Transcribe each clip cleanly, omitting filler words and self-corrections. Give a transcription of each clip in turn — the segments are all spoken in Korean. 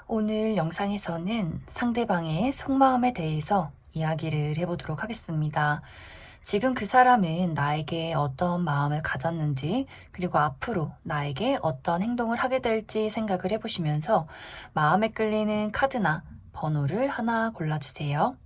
오늘 영상에서는 상대방의 속마음에 대해서 이야기를 해보도록 하겠습니다. 지금 그 사람은 나에게 어떤 마음을 가졌는지, 그리고 앞으로 나에게 어떤 행동을 하게 될지 생각을 해보시면서 마음에 끌리는 카드나 번호를 하나 골라주세요.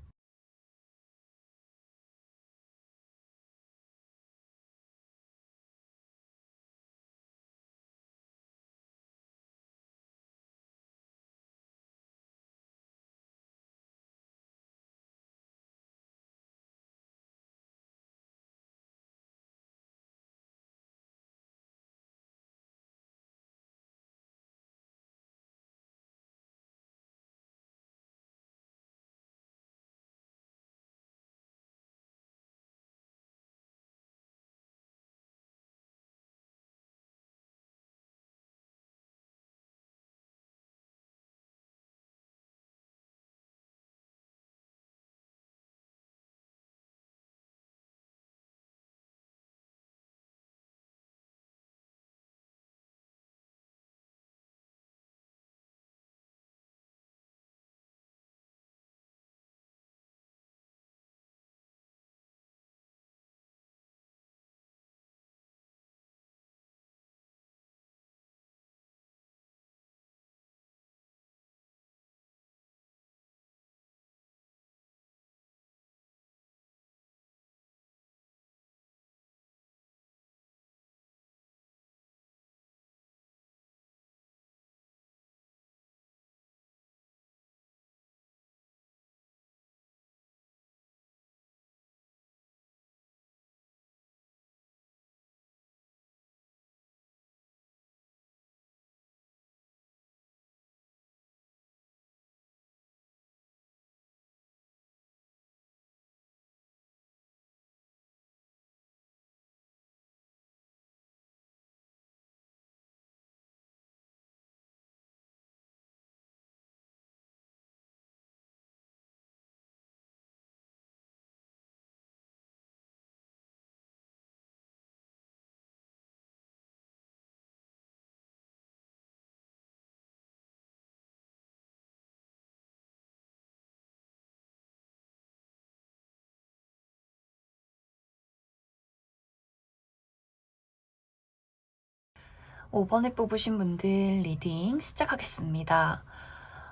5번에 뽑으신 분들 리딩 시작하겠습니다.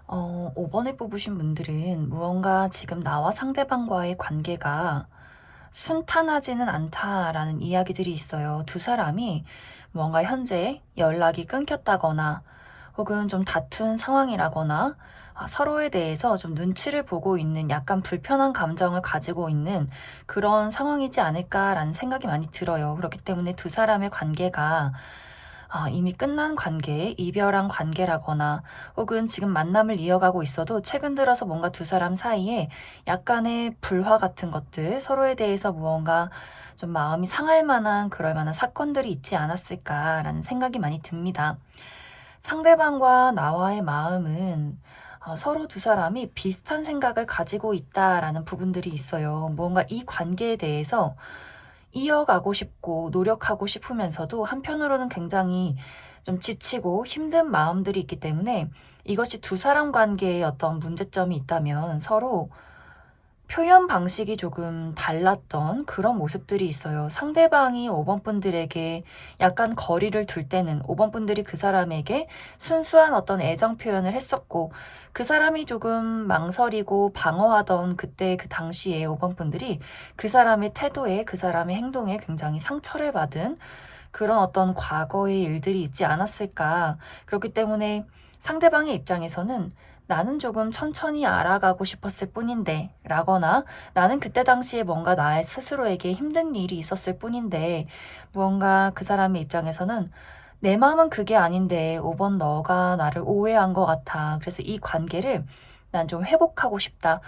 5번에 뽑으신 분들은 무언가 지금 나와 상대방과의 관계가 순탄하지는 않다라는 이야기들이 있어요. 두 사람이 무언가 현재 연락이 끊겼다거나 혹은 좀 다툰 상황이라거나 서로에 대해서 좀 눈치를 보고 있는 약간 불편한 감정을 가지고 있는 그런 상황이지 않을까라는 생각이 많이 들어요. 그렇기 때문에 두 사람의 관계가 이미 끝난 관계, 이별한 관계라거나 혹은 지금 만남을 이어가고 있어도 최근 들어서 뭔가 두 사람 사이에 약간의 불화 같은 것들, 서로에 대해서 무언가 좀 마음이 상할 만한 그럴 만한 사건들이 있지 않았을까라는 생각이 많이 듭니다. 상대방과 나와의 마음은 서로 두 사람이 비슷한 생각을 가지고 있다라는 부분들이 있어요. 무언가 이 관계에 대해서 이어가고 싶고 노력하고 싶으면서도 한편으로는 굉장히 좀 지치고 힘든 마음들이 있기 때문에 이것이 두 사람 관계에 어떤 문제점이 있다면 서로 표현 방식이 조금 달랐던 그런 모습들이 있어요. 상대방이 5번 분들에게 약간 거리를 둘 때는 5번 분들이 그 사람에게 순수한 어떤 애정 표현을 했었고, 그 사람이 조금 망설이고 방어하던 그때 그 당시에 5번 분들이 그 사람의 태도에, 그 사람의 행동에 굉장히 상처를 받은 그런 어떤 과거의 일들이 있지 않았을까. 그렇기 때문에 상대방의 입장에서는 나는 조금 천천히 알아가고 싶었을 뿐인데 라거나 나는 그때 당시에 뭔가 나의 스스로에게 힘든 일이 있었을 뿐인데, 무언가 그 사람의 입장에서는 내 마음은 그게 아닌데 5번 너가 나를 오해한 것 같아. 그래서 이 관계를 난 좀 회복하고 싶다.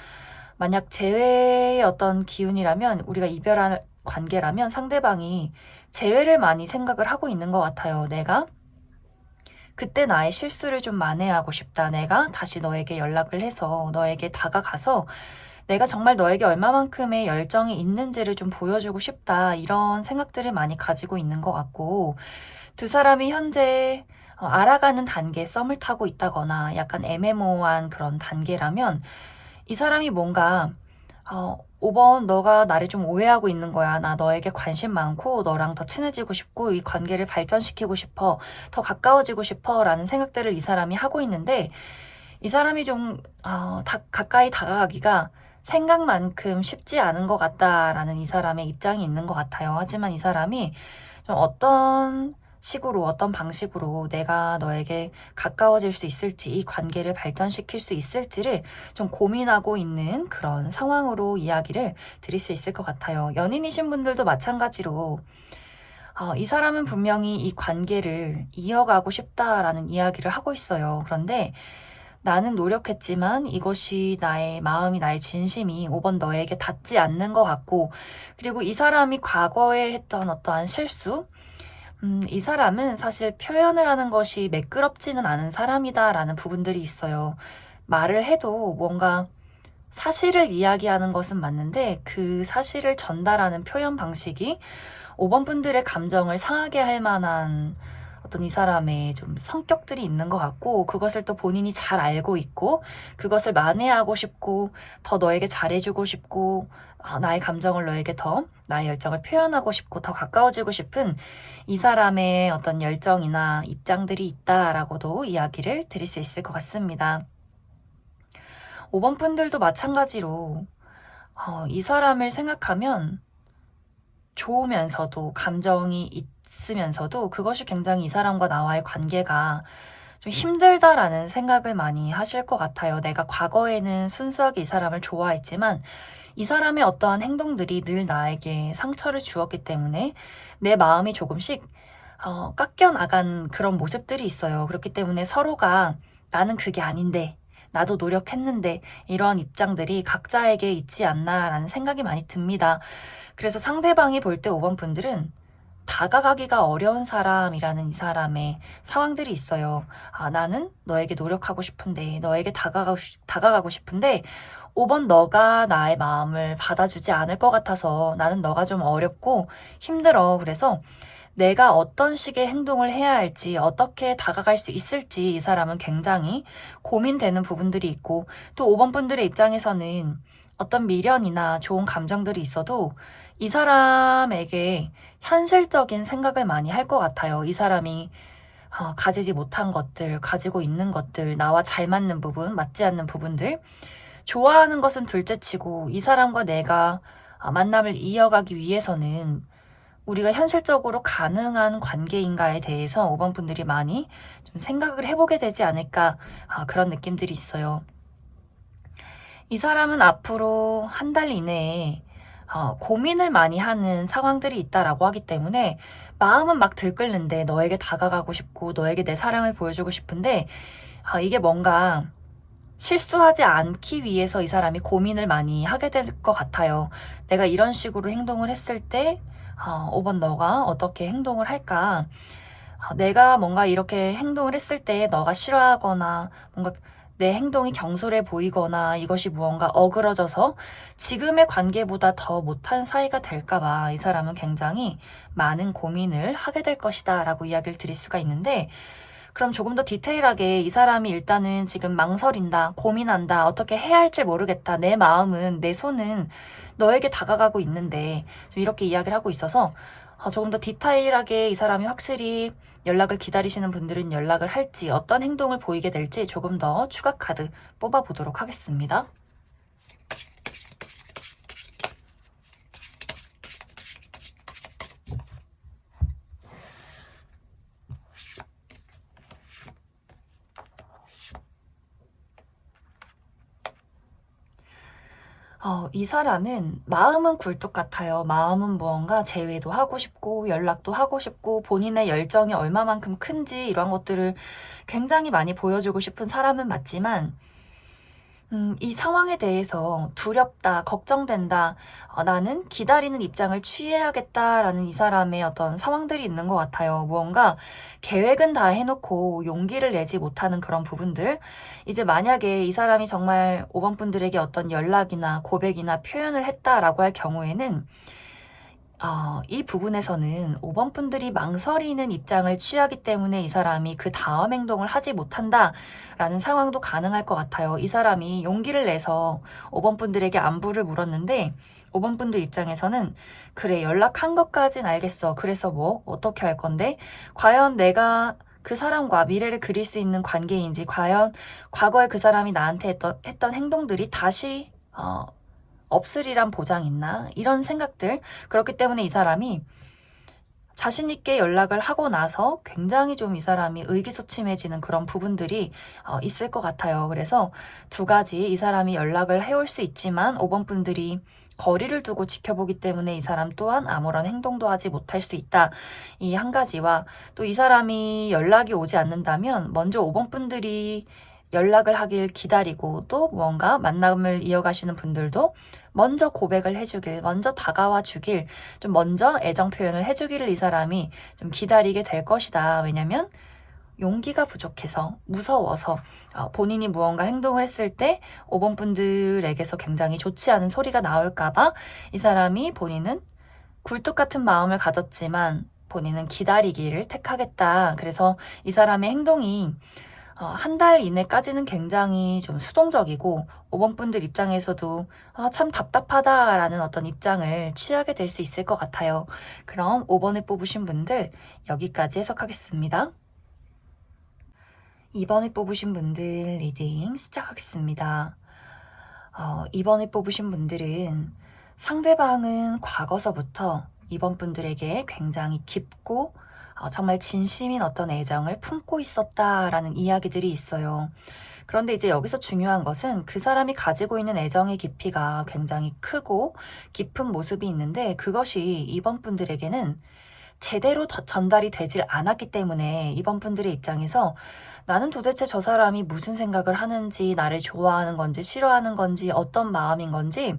만약 재회의 어떤 기운이라면, 우리가 이별한 관계라면 상대방이 재회를 많이 생각을 하고 있는 것 같아요. 내가 그때 나의 실수를 좀 만회하고 싶다. 내가 다시 너에게 연락을 해서 너에게 다가가서 내가 정말 너에게 얼마만큼의 열정이 있는지를 좀 보여주고 싶다. 이런 생각들을 많이 가지고 있는 것 같고, 두 사람이 현재 알아가는 단계 썸을 타고 있다거나 약간 애매모호한 그런 단계라면 이 사람이 뭔가 5번 너가 나를 좀 오해하고 있는 거야. 나 너에게 관심 많고 너랑 더 친해지고 싶고 이 관계를 발전시키고 싶어. 더 가까워지고 싶어. 라는 생각들을 이 사람이 하고 있는데 이 사람이 좀 가까이 다가가기가 생각만큼 쉽지 않은 것 같다라는 이 사람의 입장이 있는 것 같아요. 하지만 이 사람이 좀 어떤 식으로, 어떤 방식으로 내가 너에게 가까워질 수 있을지, 이 관계를 발전시킬 수 있을지를 좀 고민하고 있는 그런 상황으로 이야기를 드릴 수 있을 것 같아요. 연인이신 분들도 마찬가지로 이 사람은 분명히 이 관계를 이어가고 싶다라는 이야기를 하고 있어요. 그런데 나는 노력했지만 이것이 나의 마음이 나의 진심이 5번 너에게 닿지 않는 것 같고 그리고 이 사람이 과거에 했던 어떠한 실수 이 사람은 사실 표현을 하는 것이 매끄럽지는 않은 사람이다라는 부분들이 있어요. 말을 해도 뭔가 사실을 이야기하는 것은 맞는데 그 사실을 전달하는 표현 방식이 5번 분들의 감정을 상하게 할 만한 어떤 이 사람의 좀 성격들이 있는 것 같고 그것을 또 본인이 잘 알고 있고 그것을 만회하고 싶고 더 너에게 잘해주고 싶고 나의 감정을 너에게 더 나의 열정을 표현하고 싶고 더 가까워지고 싶은 이 사람의 어떤 열정이나 입장들이 있다라고도 이야기를 드릴 수 있을 것 같습니다. 5번 분들도 마찬가지로 이 사람을 생각하면 좋으면서도 감정이 있으면서도 그것이 굉장히 이 사람과 나와의 관계가 좀 힘들다라는 생각을 많이 하실 것 같아요. 내가 과거에는 순수하게 이 사람을 좋아했지만 이 사람의 어떠한 행동들이 늘 나에게 상처를 주었기 때문에 내 마음이 조금씩 깎여 나간 그런 모습들이 있어요. 그렇기 때문에 서로가 나는 그게 아닌데 나도 노력했는데 이런 입장들이 각자에게 있지 않나라는 생각이 많이 듭니다. 그래서 상대방이 볼 때 5번 분들은 다가가기가 어려운 사람이라는 이 사람의 상황들이 있어요. 나는 너에게 노력하고 싶은데, 너에게 다가가고 싶은데, 5번 너가 나의 마음을 받아주지 않을 것 같아서 나는 너가 좀 어렵고 힘들어. 그래서 내가 어떤 식의 행동을 해야 할지, 어떻게 다가갈 수 있을지 이 사람은 굉장히 고민되는 부분들이 있고, 또 5번 분들의 입장에서는 어떤 미련이나 좋은 감정들이 있어도 이 사람에게 현실적인 생각을 많이 할 것 같아요. 이 사람이 가지지 못한 것들, 가지고 있는 것들, 나와 잘 맞는 부분, 맞지 않는 부분들, 좋아하는 것은 둘째치고 이 사람과 내가 만남을 이어가기 위해서는 우리가 현실적으로 가능한 관계인가에 대해서 5번 분들이 많이 좀 생각을 해보게 되지 않을까 그런 느낌들이 있어요. 이 사람은 앞으로 한 달 이내에 고민을 많이 하는 상황들이 있다라고 하기 때문에 마음은 막 들끓는데 너에게 다가가고 싶고 너에게 내 사랑을 보여주고 싶은데 이게 뭔가 실수하지 않기 위해서 이 사람이 고민을 많이 하게 될 것 같아요. 내가 이런 식으로 행동을 했을 때 5번 너가 어떻게 행동을 할까? 내가 뭔가 이렇게 행동을 했을 때 너가 싫어하거나 뭔가 내 행동이 경솔해 보이거나 이것이 무언가 어그러져서 지금의 관계보다 더 못한 사이가 될까봐 이 사람은 굉장히 많은 고민을 하게 될 것이다 라고 이야기를 드릴 수가 있는데 그럼 조금 더 디테일하게 이 사람이 일단은 지금 망설인다, 고민한다, 어떻게 해야 할지 모르겠다, 내 마음은, 내 손은 너에게 다가가고 있는데 좀 이렇게 이야기를 하고 있어서 조금 더 디테일하게 이 사람이 확실히 연락을 기다리시는 분들은 연락을 할지 어떤 행동을 보이게 될지 조금 더 추가 카드 뽑아보도록 하겠습니다. 이 사람은 마음은 굴뚝 같아요. 마음은 무언가 재회도 하고 싶고 연락도 하고 싶고 본인의 열정이 얼마만큼 큰지 이런 것들을 굉장히 많이 보여주고 싶은 사람은 맞지만 이 상황에 대해서 두렵다, 걱정된다, 나는 기다리는 입장을 취해야겠다라는 이 사람의 어떤 상황들이 있는 것 같아요. 무언가 계획은 다 해놓고 용기를 내지 못하는 그런 부분들. 이제 만약에 이 사람이 정말 5번 분들에게 어떤 연락이나 고백이나 표현을 했다라고 할 경우에는 이 부분에서는 5번 분들이 망설이는 입장을 취하기 때문에 이 사람이 그 다음 행동을 하지 못한다라는 상황도 가능할 것 같아요. 이 사람이 용기를 내서 5번 분들에게 안부를 물었는데 5번 분들 입장에서는 그래, 연락한 것까진 알겠어. 그래서 뭐 어떻게 할 건데? 과연 내가 그 사람과 미래를 그릴 수 있는 관계인지, 과연 과거에 그 사람이 나한테 했던 행동들이 다시 없으리란 보장 있나? 이런 생각들. 그렇기 때문에 이 사람이 자신 있게 연락을 하고 나서 굉장히 좀 이 사람이 의기소침해지는 그런 부분들이 있을 것 같아요. 그래서 두 가지, 이 사람이 연락을 해올 수 있지만 5번 분들이 거리를 두고 지켜보기 때문에 이 사람 또한 아무런 행동도 하지 못할 수 있다. 이 한 가지와 또 이 사람이 연락이 오지 않는다면 먼저 5번 분들이 연락을 하길 기다리고 또 무언가 만남을 이어가시는 분들도 먼저 고백을 해주길, 먼저 다가와 주길, 좀 먼저 애정 표현을 해주기를 이 사람이 좀 기다리게 될 것이다. 왜냐면 용기가 부족해서, 무서워서, 본인이 무언가 행동을 했을 때 5번 분들에게서 굉장히 좋지 않은 소리가 나올까봐 이 사람이 본인은 굴뚝 같은 마음을 가졌지만 본인은 기다리기를 택하겠다. 그래서 이 사람의 행동이 한 달 이내까지는 굉장히 좀 수동적이고 5번 분들 입장에서도 참 답답하다라는 어떤 입장을 취하게 될 수 있을 것 같아요. 그럼 5번을 뽑으신 분들 여기까지 해석하겠습니다. 2번을 뽑으신 분들 리딩 시작하겠습니다. 2번을 뽑으신 분들은 상대방은 과거서부터 2번 분들에게 굉장히 깊고 정말 진심인 어떤 애정을 품고 있었다라는 이야기들이 있어요. 그런데 이제 여기서 중요한 것은 그 사람이 가지고 있는 애정의 깊이가 굉장히 크고 깊은 모습이 있는데 그것이 2번 분들에게는 제대로 전달이 되질 않았기 때문에 2번 분들의 입장에서 나는 도대체 저 사람이 무슨 생각을 하는지, 나를 좋아하는 건지 싫어하는 건지 어떤 마음인 건지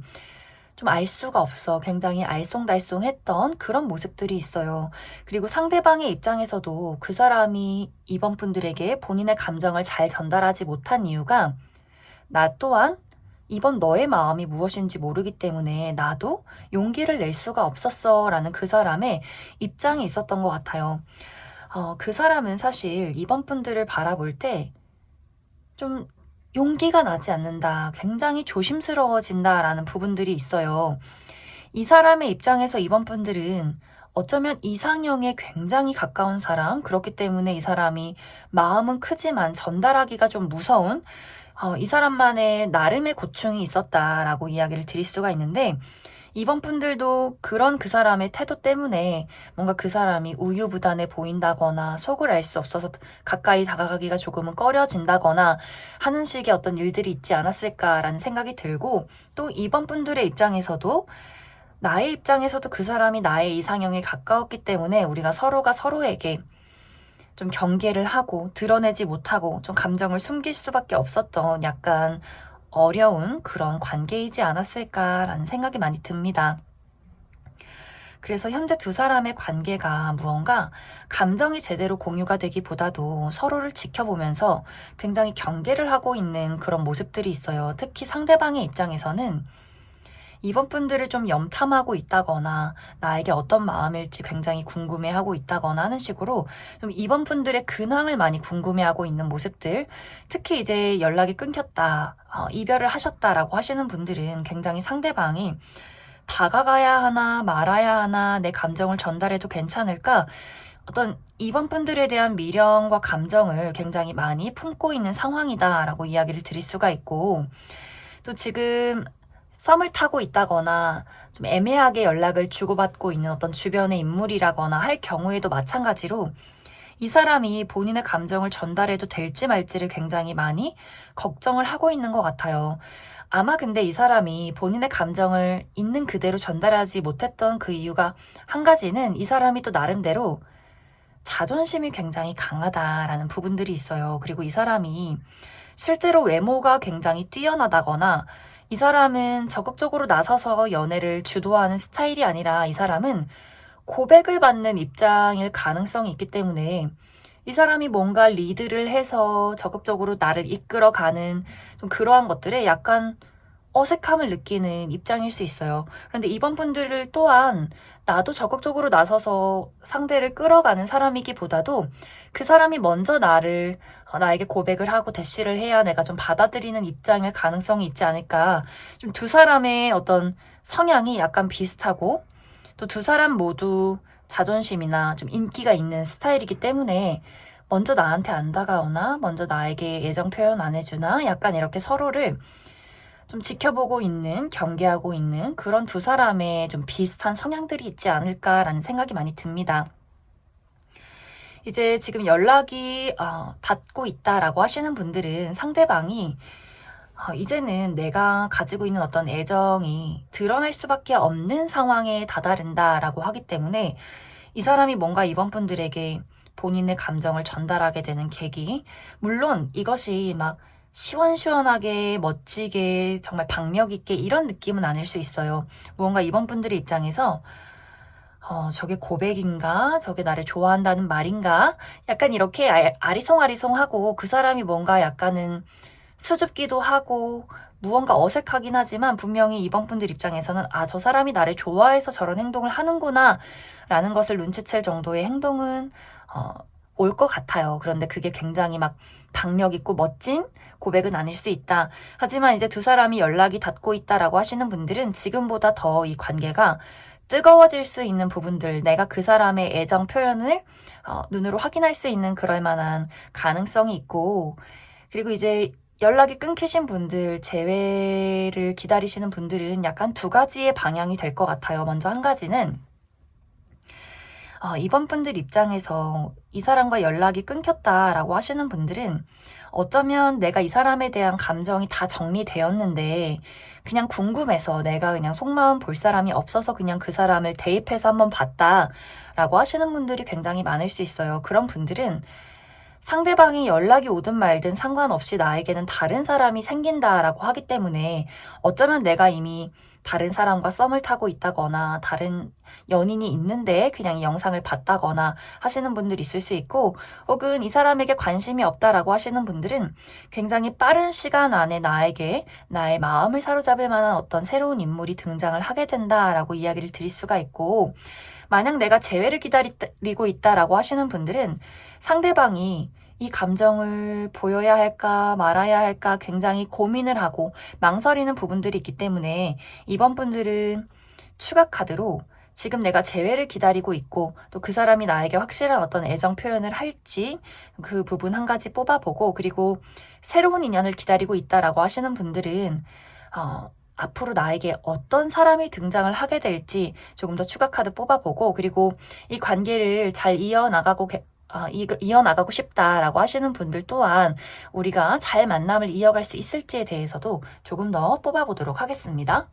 좀 알 수가 없어. 굉장히 알쏭달쏭했던 그런 모습들이 있어요. 그리고 상대방의 입장에서도 그 사람이 2번 분들에게 본인의 감정을 잘 전달하지 못한 이유가 나 또한 이번 너의 마음이 무엇인지 모르기 때문에 나도 용기를 낼 수가 없었어 라는 그 사람의 입장이 있었던 것 같아요. 그 사람은 사실 2번 분들을 바라볼 때 좀 용기가 나지 않는다, 굉장히 조심스러워진다라는 부분들이 있어요. 이 사람의 입장에서 2번 분들은 어쩌면 이상형에 굉장히 가까운 사람, 그렇기 때문에 이 사람이 마음은 크지만 전달하기가 좀 무서운 이 사람만의 나름의 고충이 있었다라고 이야기를 드릴 수가 있는데 2번 분들도 그런 그 사람의 태도 때문에 뭔가 그 사람이 우유부단해 보인다거나 속을 알 수 없어서 가까이 다가가기가 조금은 꺼려진다거나 하는 식의 어떤 일들이 있지 않았을까라는 생각이 들고 또 2번 분들의 입장에서도 나의 입장에서도 그 사람이 나의 이상형에 가까웠기 때문에 우리가 서로가 서로에게 좀 경계를 하고 드러내지 못하고 좀 감정을 숨길 수밖에 없었던 약간 어려운 그런 관계이지 않았을까라는 생각이 많이 듭니다. 그래서 현재 두 사람의 관계가 무언가 감정이 제대로 공유가 되기보다도 서로를 지켜보면서 굉장히 경계를 하고 있는 그런 모습들이 있어요. 특히 상대방의 입장에서는 2번 분들을 좀 염탐하고 있다거나 나에게 어떤 마음일지 굉장히 궁금해하고 있다거나 하는 식으로 좀 2번 분들의 근황을 많이 궁금해하고 있는 모습들, 특히 이제 연락이 끊겼다, 이별을 하셨다라고 하시는 분들은 굉장히 상대방이 다가가야 하나 말아야 하나, 내 감정을 전달해도 괜찮을까, 어떤 2번 분들에 대한 미련과 감정을 굉장히 많이 품고 있는 상황이다라고 이야기를 드릴 수가 있고, 또 지금 썸을 타고 있다거나 좀 애매하게 연락을 주고받고 있는 어떤 주변의 인물이라거나 할 경우에도 마찬가지로 이 사람이 본인의 감정을 전달해도 될지 말지를 굉장히 많이 걱정을 하고 있는 것 같아요. 아마 근데 이 사람이 본인의 감정을 있는 그대로 전달하지 못했던 그 이유가 한 가지는 이 사람이 또 나름대로 자존심이 굉장히 강하다라는 부분들이 있어요. 그리고 이 사람이 실제로 외모가 굉장히 뛰어나다거나 이 사람은 적극적으로 나서서 연애를 주도하는 스타일이 아니라 이 사람은 고백을 받는 입장일 가능성이 있기 때문에 이 사람이 뭔가 리드를 해서 적극적으로 나를 이끌어가는 좀 그러한 것들에 약간 어색함을 느끼는 입장일 수 있어요. 그런데 이번 분들 또한 나도 적극적으로 나서서 상대를 끌어가는 사람이기보다도 그 사람이 먼저 나에게 고백을 하고 대시를 해야 내가 좀 받아들이는 입장일 가능성이 있지 않을까. 좀 두 사람의 어떤 성향이 약간 비슷하고 또 두 사람 모두 자존심이나 좀 인기가 있는 스타일이기 때문에 먼저 나한테 안 다가오나 먼저 나에게 애정 표현 안 해주나 약간 이렇게 서로를 좀 지켜보고 있는, 경계하고 있는 그런 두 사람의 좀 비슷한 성향들이 있지 않을까라는 생각이 많이 듭니다. 이제 지금 연락이 닿고 있다라고 하시는 분들은 상대방이 이제는 내가 가지고 있는 어떤 애정이 드러날 수밖에 없는 상황에 다다른다라고 하기 때문에 이 사람이 뭔가 이번 분들에게 본인의 감정을 전달하게 되는 계기, 물론 이것이 막 시원시원하게 멋지게 정말 박력 있게 이런 느낌은 아닐 수 있어요. 무언가 이번 분들의 입장에서 저게 고백인가? 저게 나를 좋아한다는 말인가? 약간 이렇게 아리송아리송하고 그 사람이 뭔가 약간은 수줍기도 하고 무언가 어색하긴 하지만 분명히 이번 분들 입장에서는 저 사람이 나를 좋아해서 저런 행동을 하는구나 라는 것을 눈치챌 정도의 행동은 올 것 같아요. 그런데 그게 굉장히 막 박력 있고 멋진 고백은 아닐 수 있다. 하지만 이제 두 사람이 연락이 닿고 있다라고 하시는 분들은 지금보다 더 이 관계가 뜨거워질 수 있는 부분들, 내가 그 사람의 애정 표현을 눈으로 확인할 수 있는 그럴 만한 가능성이 있고, 그리고 이제 연락이 끊기신 분들, 재회를 기다리시는 분들은 약간 두 가지의 방향이 될 것 같아요. 먼저 한 가지는 이번 분들 입장에서 이 사람과 연락이 끊겼다라고 하시는 분들은 어쩌면 내가 이 사람에 대한 감정이 다 정리되었는데 그냥 궁금해서 내가 그냥 속마음 볼 사람이 없어서 그냥 그 사람을 대입해서 한번 봤다라고 하시는 분들이 굉장히 많을 수 있어요. 그런 분들은 상대방이 연락이 오든 말든 상관없이 나에게는 다른 사람이 생긴다라고 하기 때문에 어쩌면 내가 이미 다른 사람과 썸을 타고 있다거나 다른 연인이 있는데 그냥 이 영상을 봤다거나 하시는 분들이 있을 수 있고, 혹은 이 사람에게 관심이 없다라고 하시는 분들은 굉장히 빠른 시간 안에 나에게 나의 마음을 사로잡을 만한 어떤 새로운 인물이 등장을 하게 된다라고 이야기를 드릴 수가 있고, 만약 내가 재회를 기다리고 있다라고 하시는 분들은 상대방이 이 감정을 보여야 할까 말아야 할까 굉장히 고민을 하고 망설이는 부분들이 있기 때문에 이번 분들은 추가 카드로 지금 내가 재회를 기다리고 있고 또 그 사람이 나에게 확실한 어떤 애정 표현을 할지 그 부분 한 가지 뽑아보고, 그리고 새로운 인연을 기다리고 있다라고 하시는 분들은 앞으로 나에게 어떤 사람이 등장을 하게 될지 조금 더 추가 카드 뽑아보고, 그리고 이 관계를 잘 이어나가고 싶다라고 하시는 분들 또한 우리가 잘 만남을 이어갈 수 있을지에 대해서도 조금 더 뽑아보도록 하겠습니다.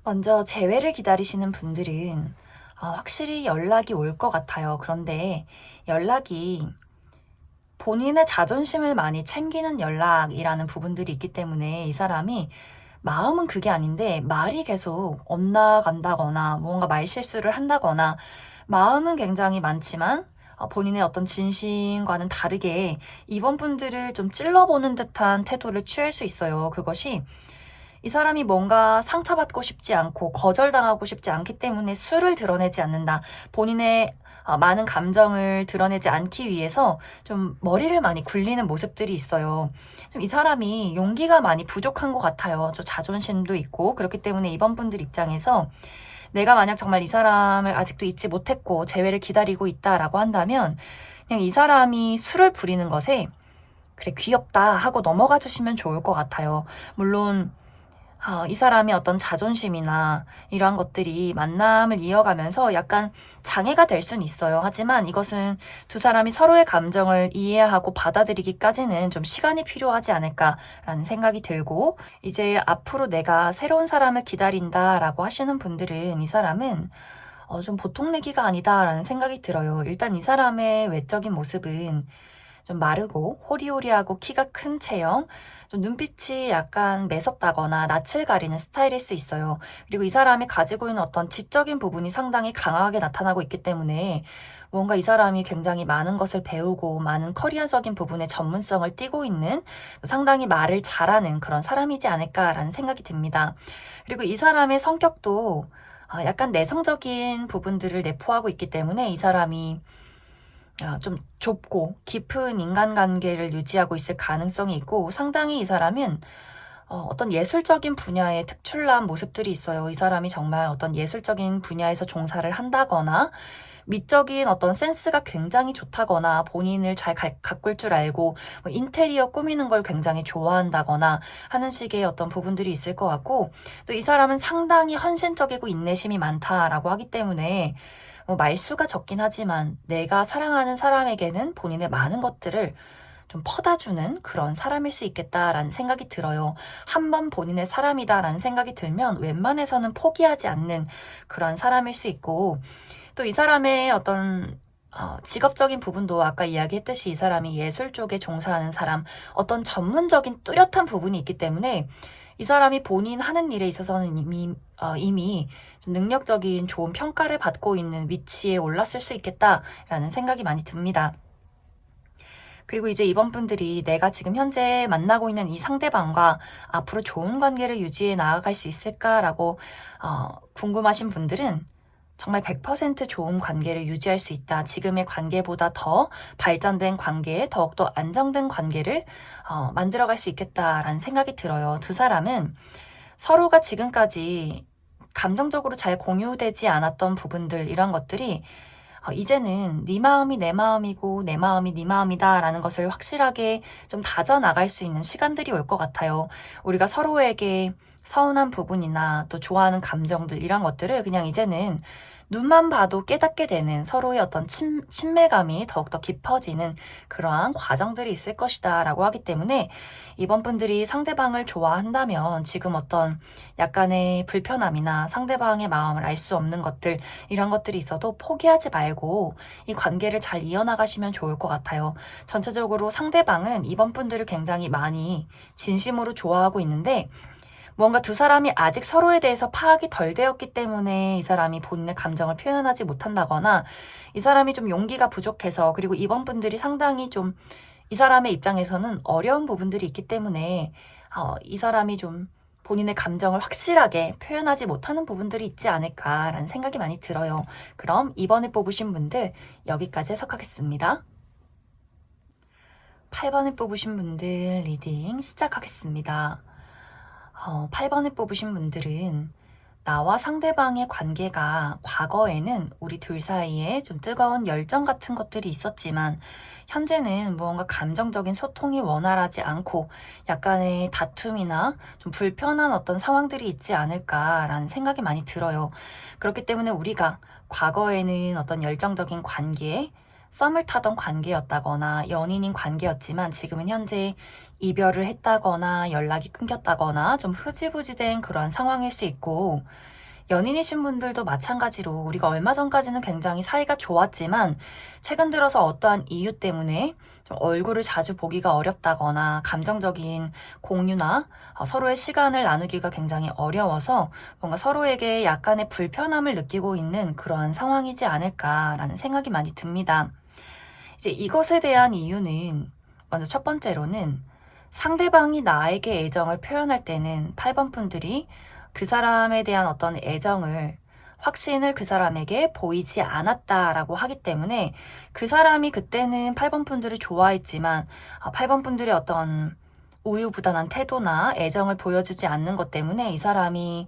먼저 재회를 기다리시는 분들은 확실히 연락이 올 것 같아요. 그런데 연락이 본인의 자존심을 많이 챙기는 연락이라는 부분들이 있기 때문에 이 사람이 마음은 그게 아닌데 말이 계속 엇나간다거나 무언가 말실수를 한다거나 마음은 굉장히 많지만 본인의 어떤 진심과는 다르게 이번 분들을 좀 찔러보는 듯한 태도를 취할 수 있어요. 그것이 이 사람이 뭔가 상처받고 싶지 않고 거절당하고 싶지 않기 때문에 수를 드러내지 않는다. 본인의 많은 감정을 드러내지 않기 위해서 좀 머리를 많이 굴리는 모습들이 있어요. 좀 이 사람이 용기가 많이 부족한 것 같아요. 좀 자존심도 있고 그렇기 때문에 이번 분들 입장에서 내가 만약 정말 이 사람을 아직도 잊지 못했고 재회를 기다리고 있다라고 한다면 그냥 이 사람이 수를 부리는 것에 그래 귀엽다 하고 넘어가 주시면 좋을 것 같아요. 물론 이 사람의 어떤 자존심이나 이러한 것들이 만남을 이어가면서 약간 장애가 될 수는 있어요. 하지만 이것은 두 사람이 서로의 감정을 이해하고 받아들이기까지는 좀 시간이 필요하지 않을까라는 생각이 들고, 이제 앞으로 내가 새로운 사람을 기다린다라고 하시는 분들은 이 사람은 좀 보통 내기가 아니다라는 생각이 들어요. 일단 이 사람의 외적인 모습은 좀 마르고 호리호리하고 키가 큰 체형, 좀 눈빛이 약간 매섭다거나 낯을 가리는 스타일일 수 있어요. 그리고 이 사람이 가지고 있는 어떤 지적인 부분이 상당히 강하게 나타나고 있기 때문에 뭔가 이 사람이 굉장히 많은 것을 배우고 많은 커리어적인 부분에 전문성을 띠고 있는, 상당히 말을 잘하는 그런 사람이지 않을까라는 생각이 듭니다. 그리고 이 사람의 성격도 약간 내성적인 부분들을 내포하고 있기 때문에 이 사람이 좀 좁고 깊은 인간관계를 유지하고 있을 가능성이 있고, 상당히 이 사람은 어떤 예술적인 분야에 특출난 모습들이 있어요. 이 사람이 정말 어떤 예술적인 분야에서 종사를 한다거나 미적인 어떤 센스가 굉장히 좋다거나 본인을 잘 가꿀 줄 알고 뭐 인테리어 꾸미는 걸 굉장히 좋아한다거나 하는 식의 어떤 부분들이 있을 것 같고, 또 이 사람은 상당히 헌신적이고 인내심이 많다라고 하기 때문에 말수가 적긴 하지만 내가 사랑하는 사람에게는 본인의 많은 것들을 좀 퍼다주는 그런 사람일 수 있겠다라는 생각이 들어요. 한번 본인의 사람이다라는 생각이 들면 웬만해서는 포기하지 않는 그런 사람일 수 있고, 또 이 사람의 어떤 직업적인 부분도 아까 이야기했듯이 이 사람이 예술 쪽에 종사하는 사람, 어떤 전문적인 뚜렷한 부분이 있기 때문에 이 사람이 본인 하는 일에 있어서는 이미 좀 능력적인 좋은 평가를 받고 있는 위치에 올랐을 수 있겠다라는 생각이 많이 듭니다. 그리고 이제 이번 분들이 내가 지금 현재 만나고 있는 이 상대방과 앞으로 좋은 관계를 유지해 나아갈 수 있을까라고 궁금하신 분들은 정말 100% 좋은 관계를 유지할 수 있다. 지금의 관계보다 더 발전된 관계, 더욱더 안정된 관계를 만들어갈 수 있겠다라는 생각이 들어요. 두 사람은 서로가 지금까지 감정적으로 잘 공유되지 않았던 부분들, 이런 것들이 이제는 네 마음이 내 마음이고 내 마음이 네 마음이다라는 것을 확실하게 좀 다져나갈 수 있는 시간들이 올 것 같아요. 우리가 서로에게 서운한 부분이나 또 좋아하는 감정들, 이런 것들을 그냥 이제는 눈만 봐도 깨닫게 되는, 서로의 어떤 친밀감이 더욱더 깊어지는 그러한 과정들이 있을 것이다 라고 하기 때문에, 이번 분들이 상대방을 좋아한다면 지금 어떤 약간의 불편함이나 상대방의 마음을 알 수 없는 것들, 이런 것들이 있어도 포기하지 말고 이 관계를 잘 이어나가시면 좋을 것 같아요. 전체적으로 상대방은 이번 분들을 굉장히 많이 진심으로 좋아하고 있는데, 뭔가 두 사람이 아직 서로에 대해서 파악이 덜 되었기 때문에 이 사람이 본인의 감정을 표현하지 못한다거나, 이 사람이 좀 용기가 부족해서, 그리고 이번 분들이 상당히 좀 이 사람의 입장에서는 어려운 부분들이 있기 때문에 이 사람이 좀 본인의 감정을 확실하게 표현하지 못하는 부분들이 있지 않을까라는 생각이 많이 들어요. 그럼 이번에 뽑으신 분들 여기까지 해석하겠습니다. 8번에 뽑으신 분들 리딩 시작하겠습니다. 8번을 뽑으신 분들은 나와 상대방의 관계가 과거에는 우리 둘 사이에 좀 뜨거운 열정 같은 것들이 있었지만, 현재는 무언가 감정적인 소통이 원활하지 않고 약간의 다툼이나 좀 불편한 어떤 상황들이 있지 않을까라는 생각이 많이 들어요. 그렇기 때문에 우리가 과거에는 어떤 열정적인 관계, 썸을 타던 관계였다거나 연인인 관계였지만 지금은 현재 이별을 했다거나 연락이 끊겼다거나 좀 흐지부지된 그러한 상황일 수 있고, 연인이신 분들도 마찬가지로 우리가 얼마 전까지는 굉장히 사이가 좋았지만 최근 들어서 어떠한 이유 때문에 좀 얼굴을 자주 보기가 어렵다거나 감정적인 공유나 서로의 시간을 나누기가 굉장히 어려워서 뭔가 서로에게 약간의 불편함을 느끼고 있는 그러한 상황이지 않을까라는 생각이 많이 듭니다. 이제 이것에 대한 이유는, 먼저 첫 번째로는 상대방이 나에게 애정을 표현할 때는 8번 분들이 그 사람에 대한 어떤 애정을, 확신을 그 사람에게 보이지 않았다라고 하기 때문에, 그 사람이 그때는 8번 분들을 좋아했지만 8번 분들의 어떤 우유부단한 태도나 애정을 보여주지 않는 것 때문에 이 사람이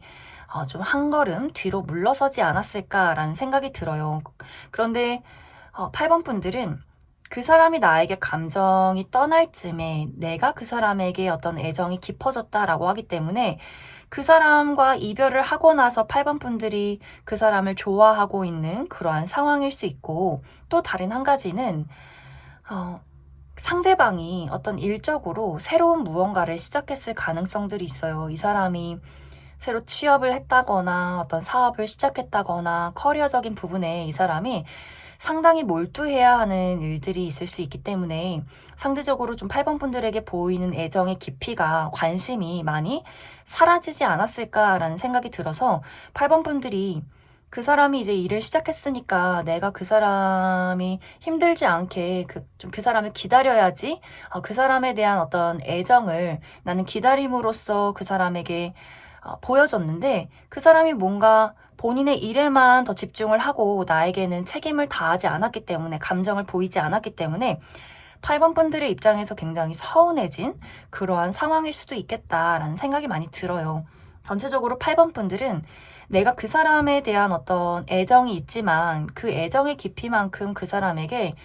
좀 한 걸음 뒤로 물러서지 않았을까라는 생각이 들어요. 그런데 8번 분들은 그 사람이 나에게 감정이 떠날 쯤에 내가 그 사람에게 어떤 애정이 깊어졌다라고 하기 때문에 그 사람과 이별을 하고 나서 8번 분들이 그 사람을 좋아하고 있는 그러한 상황일 수 있고, 또 다른 한 가지는 상대방이 어떤 일적으로 새로운 무언가를 시작했을 가능성들이 있어요. 이 사람이 새로 취업을 했다거나 어떤 사업을 시작했다거나 커리어적인 부분에 이 사람이 상당히 몰두해야 하는 일들이 있을 수 있기 때문에 상대적으로 좀 8번 분들에게 보이는 애정의 깊이가, 관심이 많이 사라지지 않았을까라는 생각이 들어서 8번 분들이 그 사람이 이제 일을 시작했으니까 내가 그 사람이 힘들지 않게 그 사람을 기다려야지. 그 사람에 대한 어떤 애정을 나는 기다림으로써 그 사람에게 보여줬는데, 그 사람이 뭔가 본인의 일에만 더 집중을 하고 나에게는 책임을 다하지 않았기 때문에, 감정을 보이지 않았기 때문에 8번 분들의 입장에서 굉장히 서운해진 그러한 상황일 수도 있겠다라는 생각이 많이 들어요. 전체적으로 8번 분들은 내가 그 사람에 대한 어떤 애정이 있지만 그 애정의 깊이만큼 그 사람에게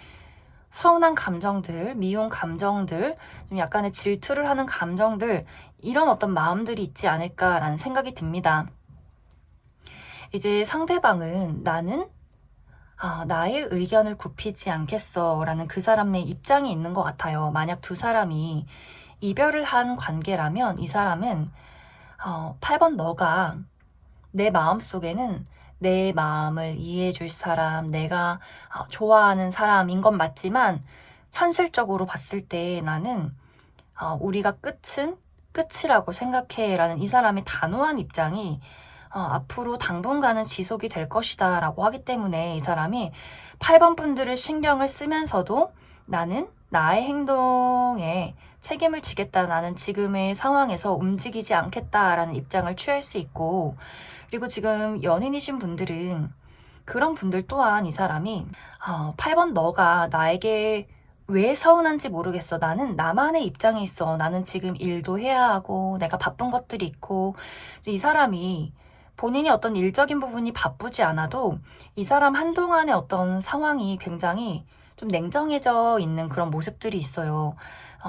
서운한 감정들, 미운 감정들, 좀 약간의 질투를 하는 감정들, 이런 어떤 마음들이 있지 않을까라는 생각이 듭니다. 이제 상대방은 나는 나의 의견을 굽히지 않겠어 라는 그 사람의 입장이 있는 것 같아요. 만약 두 사람이 이별을 한 관계라면 이 사람은 8번 너가 내 마음속에는 내 마음을 이해해 줄 사람, 내가 좋아하는 사람인 건 맞지만 현실적으로 봤을 때 나는 우리가 끝이라고 생각해 라는 이 사람의 단호한 입장이 앞으로 당분간은 지속이 될 것이다 라고 하기 때문에 이 사람이 8번 분들을 신경을 쓰면서도 나는 나의 행동에 책임을 지겠다, 나는 지금의 상황에서 움직이지 않겠다라는 입장을 취할 수 있고, 그리고 지금 연인이신 분들은 그런 분들 또한 이 사람이 8번 너가 나에게 왜 서운한지 모르겠어. 나는 나만의 입장에 있어. 나는 지금 일도 해야 하고 내가 바쁜 것들이 있고. 이 사람이 본인이 어떤 일적인 부분이 바쁘지 않아도 이 사람 한동안의 어떤 상황이 굉장히 좀 냉정해져 있는 그런 모습들이 있어요.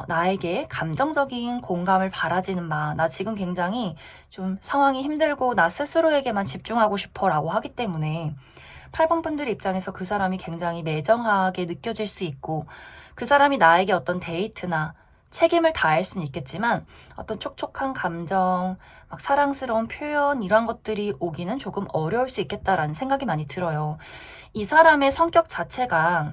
나에게 감정적인 공감을 바라지는 마. 나 지금 굉장히 좀 상황이 힘들고 나 스스로에게만 집중하고 싶어 라고 하기 때문에 8번 분들의 입장에서 그 사람이 굉장히 매정하게 느껴질 수 있고, 그 사람이 나에게 어떤 데이트나 책임을 다할 수는 있겠지만 어떤 촉촉한 감정, 막 사랑스러운 표현, 이러한 것들이 오기는 조금 어려울 수 있겠다라는 생각이 많이 들어요. 이 사람의 성격 자체가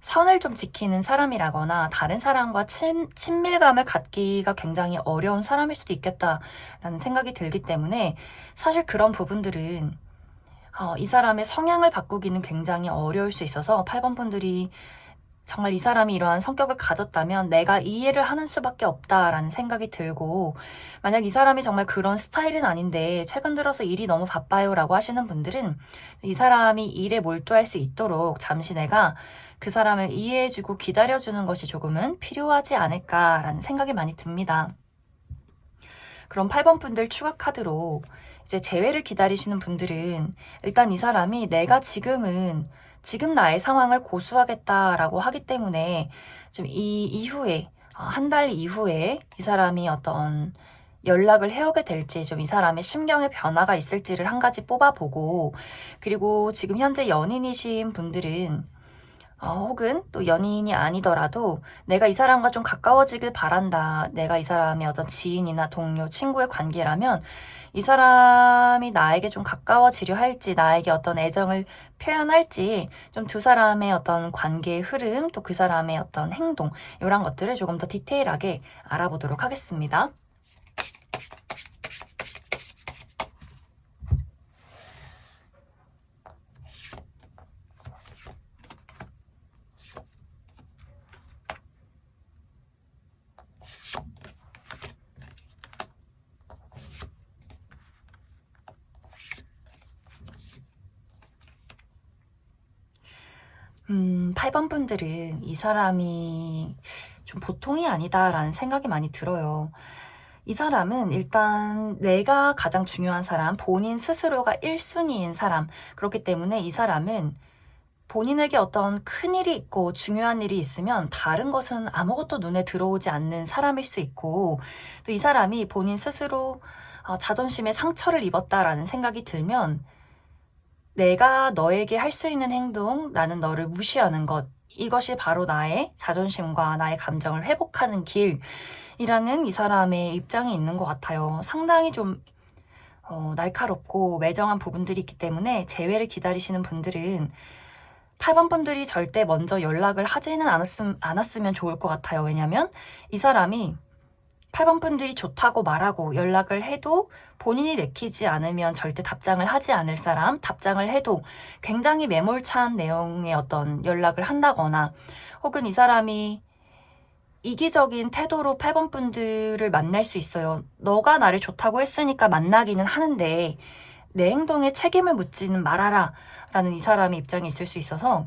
선을 좀 지키는 사람이라거나 다른 사람과 친밀감을 갖기가 굉장히 어려운 사람일 수도 있겠다라는 생각이 들기 때문에 사실 그런 부분들은 이 사람의 성향을 바꾸기는 굉장히 어려울 수 있어서 8번 분들이 정말 이 사람이 이러한 성격을 가졌다면 내가 이해를 하는 수밖에 없다라는 생각이 들고, 만약 이 사람이 정말 그런 스타일은 아닌데 최근 들어서 일이 너무 바빠요 라고 하시는 분들은 이 사람이 일에 몰두할 수 있도록 잠시 내가 그 사람을 이해해주고 기다려주는 것이 조금은 필요하지 않을까라는 생각이 많이 듭니다. 그럼 8번 분들 추가 카드로 이제 재회를 기다리시는 분들은 일단 이 사람이 내가 지금 나의 상황을 고수하겠다라고 하기 때문에 좀 이 이후에 한 달 이후에 이 사람이 어떤 연락을 해오게 될지, 좀 이 사람의 심경의 변화가 있을지를 한 가지 뽑아보고, 그리고 지금 현재 연인이신 분들은 혹은 또 연인이 아니더라도 내가 이 사람과 좀 가까워지길 바란다. 내가 이 사람의 어떤 지인이나 동료, 친구의 관계라면 이 사람이 나에게 좀 가까워지려 할지, 나에게 어떤 애정을 표현할지, 좀 두 사람의 어떤 관계의 흐름, 또 그 사람의 어떤 행동, 이런 것들을 조금 더 디테일하게 알아보도록 하겠습니다. 음, 8번 분들은 이 사람이 좀 보통이 아니다라는 생각이 많이 들어요. 이 사람은 일단 내가 가장 중요한 사람, 본인 스스로가 1순위인 사람, 그렇기 때문에 이 사람은 본인에게 어떤 큰 일이 있고 중요한 일이 있으면 다른 것은 아무것도 눈에 들어오지 않는 사람일 수 있고, 또 이 사람이 본인 스스로 자존심에 상처를 입었다라는 생각이 들면 내가 너에게 할 수 있는 행동, 나는 너를 무시하는 것, 이것이 바로 나의 자존심과 나의 감정을 회복하는 길이라는 이 사람의 입장이 있는 것 같아요. 상당히 좀 날카롭고 매정한 부분들이 있기 때문에 재회를 기다리시는 분들은 8번 분들이 절대 먼저 연락을 하지는 않았으면 좋을 것 같아요. 왜냐면 이 사람이 8번 분들이 좋다고 말하고 연락을 해도 본인이 내키지 않으면 절대 답장을 하지 않을 사람, 답장을 해도 굉장히 매몰찬 내용의 어떤 연락을 한다거나, 혹은 이 사람이 이기적인 태도로 8번 분들을 만날 수 있어요. 너가 나를 좋다고 했으니까 만나기는 하는데 내 행동에 책임을 묻지는 말아라 라는 이 사람의 입장이 있을 수 있어서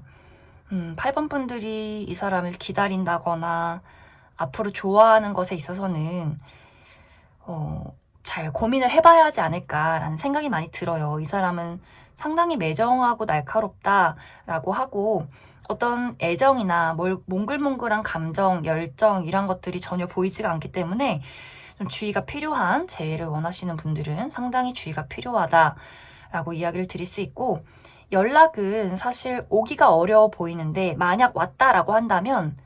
8번 분들이 이 사람을 기다린다거나 앞으로 좋아하는 것에 있어서는 잘 고민을 해봐야 하지 않을까라는 생각이 많이 들어요. 이 사람은 상당히 매정하고 날카롭다라고 하고 어떤 애정이나 몽글몽글한 감정, 열정 이런 것들이 전혀 보이지가 않기 때문에 좀 주의가 필요한, 재회를 원하시는 분들은 상당히 주의가 필요하다라고 이야기를 드릴 수 있고, 연락은 사실 오기가 어려워 보이는데 만약 왔다라고 한다면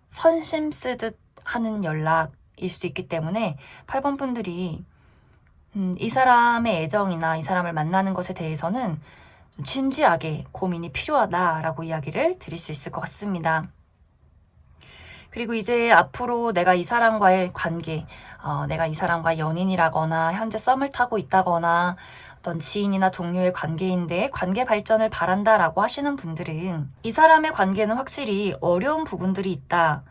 선심 쓰듯 하는 연락일 수 있기 때문에 8번 분들이 이 사람의 애정이나 이 사람을 만나는 것에 대해서는 좀 진지하게 고민이 필요하다라고 이야기를 드릴 수 있을 것 같습니다. 그리고 이제 앞으로 내가 이 사람과의 관계, 내가 이 사람과 연인이라거나 현재 썸을 타고 있다거나 어떤 지인이나 동료의 관계인데 관계 발전을 바란다라고 하시는 분들은 이 사람의 관계는 확실히 어려운 부분들이 있다.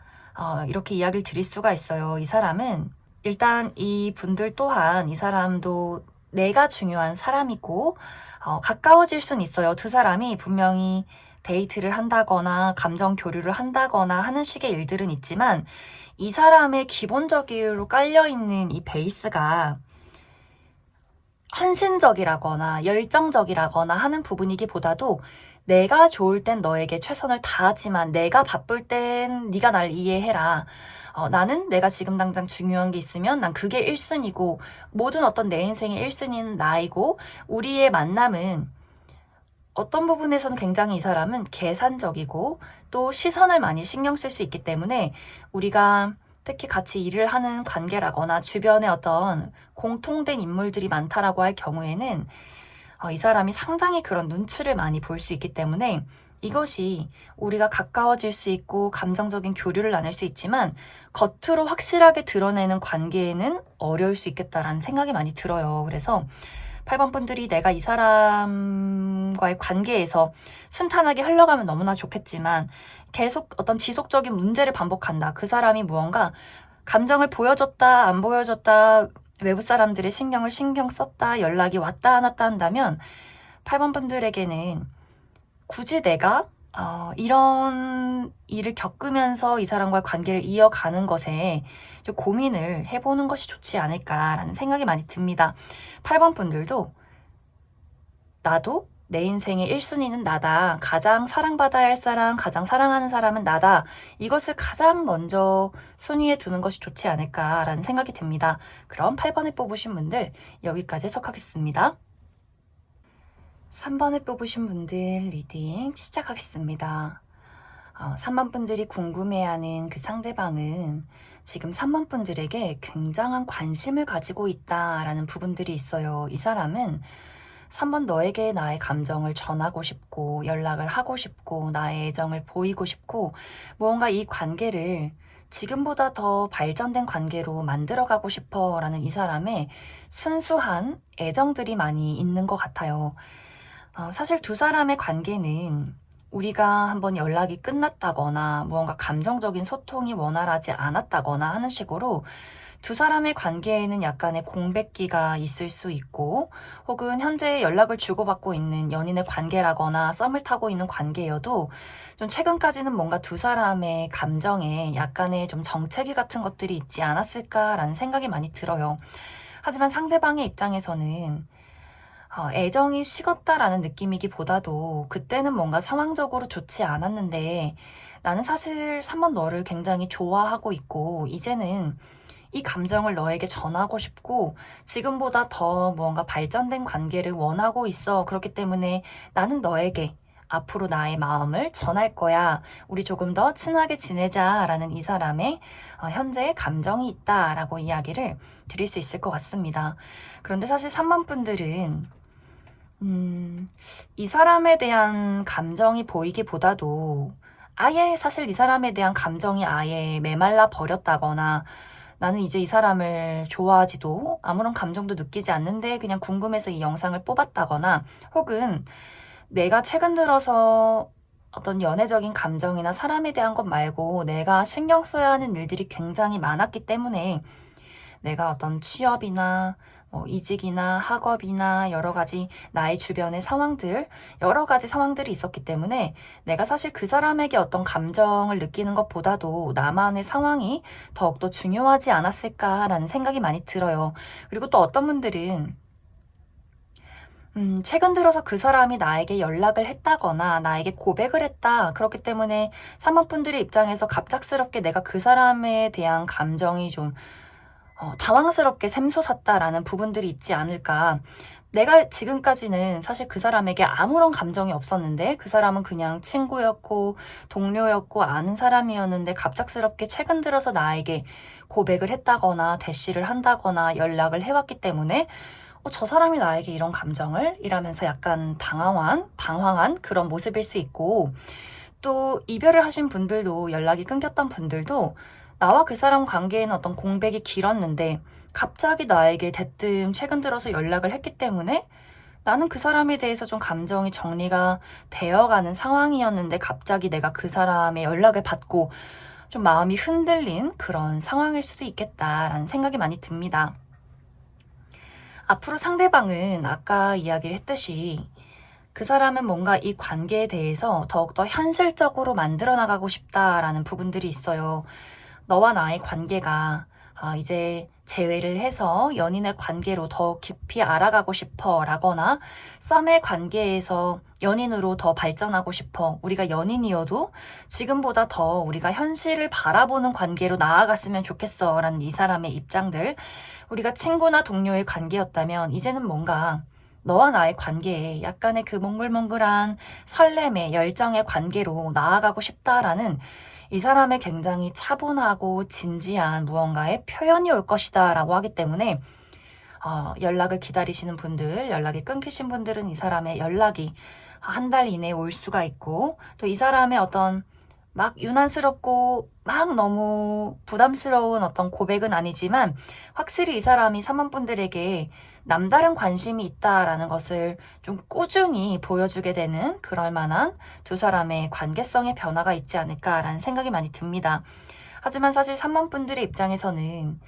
이렇게 이야기를 드릴 수가 있어요. 이 사람은 일단 이 분들 또한 이 사람도 내가 중요한 사람이고 가까워질 순 있어요. 두 사람이 분명히 데이트를 한다거나 감정 교류를 한다거나 하는 식의 일들은 있지만 이 사람의 기본적으로 깔려있는 이 베이스가 헌신적이라거나 열정적이라거나 하는 부분이기보다도 내가 좋을 땐 너에게 최선을 다하지만 내가 바쁠 땐 네가 날 이해해라. 나는 내가 지금 당장 중요한 게 있으면 난 그게 1순위고 모든 어떤 내 인생의 1순위는 나이고, 우리의 만남은 어떤 부분에서는 굉장히 이 사람은 계산적이고 또 시선을 많이 신경 쓸 수 있기 때문에 우리가 특히 같이 일을 하는 관계라거나 주변에 어떤 공통된 인물들이 많다라고 할 경우에는 이 사람이 상당히 그런 눈치를 많이 볼 수 있기 때문에 이것이 우리가 가까워질 수 있고 감정적인 교류를 나눌 수 있지만 겉으로 확실하게 드러내는 관계에는 어려울 수 있겠다라는 생각이 많이 들어요. 그래서 8번 분들이 내가 이 사람과의 관계에서 순탄하게 흘러가면 너무나 좋겠지만 계속 어떤 지속적인 문제를 반복한다. 그 사람이 무언가 감정을 보여줬다, 안 보여줬다, 외부 사람들의 신경 썼다, 연락이 왔다 안 왔다 한다면 8번 분들에게는 굳이 내가 이런 일을 겪으면서 이 사람과의 관계를 이어가는 것에 좀 고민을 해보는 것이 좋지 않을까라는 생각이 많이 듭니다. 8번 분들도 나도 내 인생의 1순위는 나다. 가장 사랑받아야 할 사람, 가장 사랑하는 사람은 나다. 이것을 가장 먼저 순위에 두는 것이 좋지 않을까라는 생각이 듭니다. 그럼 8번에 뽑으신 분들 여기까지 해석하겠습니다. 3번을 뽑으신 분들 리딩 시작하겠습니다. 3번 분들이 궁금해하는 그 상대방은 지금 3번 분들에게 굉장한 관심을 가지고 있다라는 부분들이 있어요. 이 사람은 3번 너에게 나의 감정을 전하고 싶고 연락을 하고 싶고 나의 애정을 보이고 싶고 무언가 이 관계를 지금보다 더 발전된 관계로 만들어가고 싶어 라는 이 사람의 순수한 애정들이 많이 있는 것 같아요. 사실 두 사람의 관계는 우리가 한번 연락이 끝났다거나 무언가 감정적인 소통이 원활하지 않았다거나 하는 식으로 두 사람의 관계에는 약간의 공백기가 있을 수 있고, 혹은 현재 연락을 주고받고 있는 연인의 관계라거나 썸을 타고 있는 관계여도 좀 최근까지는 뭔가 두 사람의 감정에 약간의 좀 정체기 같은 것들이 있지 않았을까라는 생각이 많이 들어요. 하지만 상대방의 입장에서는 애정이 식었다라는 느낌이기보다도 그때는 뭔가 상황적으로 좋지 않았는데 나는 사실 3번 너를 굉장히 좋아하고 있고 이제는 이 감정을 너에게 전하고 싶고 지금보다 더 무언가 발전된 관계를 원하고 있어. 그렇기 때문에 나는 너에게 앞으로 나의 마음을 전할 거야. 우리 조금 더 친하게 지내자라는 이 사람의 현재의 감정이 있다라고 이야기를 드릴 수 있을 것 같습니다. 그런데 사실 3번 분들은 이 사람에 대한 감정이 보이기보다도 아예 사실 이 사람에 대한 감정이 아예 메말라 버렸다거나 나는 이제 이 사람을 좋아하지도 아무런 감정도 느끼지 않는데 그냥 궁금해서 이 영상을 뽑았다거나 혹은 내가 최근 들어서 어떤 연애적인 감정이나 사람에 대한 것 말고 내가 신경 써야 하는 일들이 굉장히 많았기 때문에 내가 어떤 취업이나 이직이나 학업이나 여러 가지 나의 주변의 상황들, 여러 가지 상황들이 있었기 때문에 내가 사실 그 사람에게 어떤 감정을 느끼는 것보다도 나만의 상황이 더욱더 중요하지 않았을까라는 생각이 많이 들어요. 그리고 또 어떤 분들은 최근 들어서 그 사람이 나에게 연락을 했다거나 나에게 고백을 했다. 그렇기 때문에 3번 분들의 입장에서 갑작스럽게 내가 그 사람에 대한 감정이 좀 당황스럽게 샘솟았다라는 부분들이 있지 않을까. 내가 지금까지는 사실 그 사람에게 아무런 감정이 없었는데 그 사람은 그냥 친구였고 동료였고 아는 사람이었는데 갑작스럽게 최근 들어서 나에게 고백을 했다거나 대시를 한다거나 연락을 해왔기 때문에 저 사람이 나에게 이런 감정을? 이라면서 약간 당황한 그런 모습일 수 있고 또 이별을 하신 분들도 연락이 끊겼던 분들도 나와 그 사람 관계에는 어떤 공백이 길었는데 갑자기 나에게 대뜸 최근 들어서 연락을 했기 때문에 나는 그 사람에 대해서 좀 감정이 정리가 되어가는 상황이었는데 갑자기 내가 그 사람의 연락을 받고 좀 마음이 흔들린 그런 상황일 수도 있겠다라는 생각이 많이 듭니다. 앞으로 상대방은 아까 이야기를 했듯이 그 사람은 뭔가 이 관계에 대해서 더욱더 현실적으로 만들어 나가고 싶다라는 부분들이 있어요. 너와 나의 관계가 이제 재회를 해서 연인의 관계로 더 깊이 알아가고 싶어 라거나 썸의 관계에서 연인으로 더 발전하고 싶어. 우리가 연인이어도 지금보다 더 우리가 현실을 바라보는 관계로 나아갔으면 좋겠어 라는 이 사람의 입장들. 우리가 친구나 동료의 관계였다면 이제는 뭔가 너와 나의 관계에 약간의 그 몽글몽글한 설렘의 열정의 관계로 나아가고 싶다라는 이 사람의 굉장히 차분하고 진지한 무언가의 표현이 올 것이다 라고 하기 때문에 연락을 기다리시는 분들, 연락이 끊기신 분들은 이 사람의 연락이 한 달 이내에 올 수가 있고 또 이 사람의 어떤 막 유난스럽고 막 너무 부담스러운 어떤 고백은 아니지만 확실히 이 사람이 사모분들에게 남다른 관심이 있다라는 것을 좀 꾸준히 보여주게 되는 그럴 만한 두 사람의 관계성의 변화가 있지 않을까라는 생각이 많이 듭니다. 하지만 사실 3번분들의 입장에서는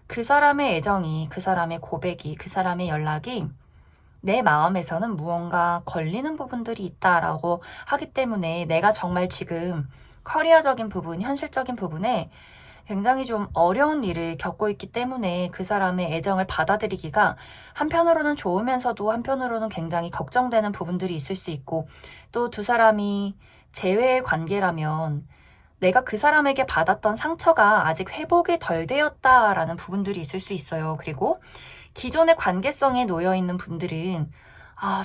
그 사람의 애정이, 그 사람의 고백이, 그 사람의 연락이 내 마음에서는 무언가 걸리는 부분들이 있다라고 하기 때문에 내가 정말 지금 커리어적인 부분, 현실적인 부분에 굉장히 좀 어려운 일을 겪고 있기 때문에 그 사람의 애정을 받아들이기가 한편으로는 좋으면서도 한편으로는 굉장히 걱정되는 부분들이 있을 수 있고 또 두 사람이 재회의 관계라면 내가 그 사람에게 받았던 상처가 아직 회복이 덜 되었다라는 부분들이 있을 수 있어요. 그리고 기존의 관계성에 놓여 있는 분들은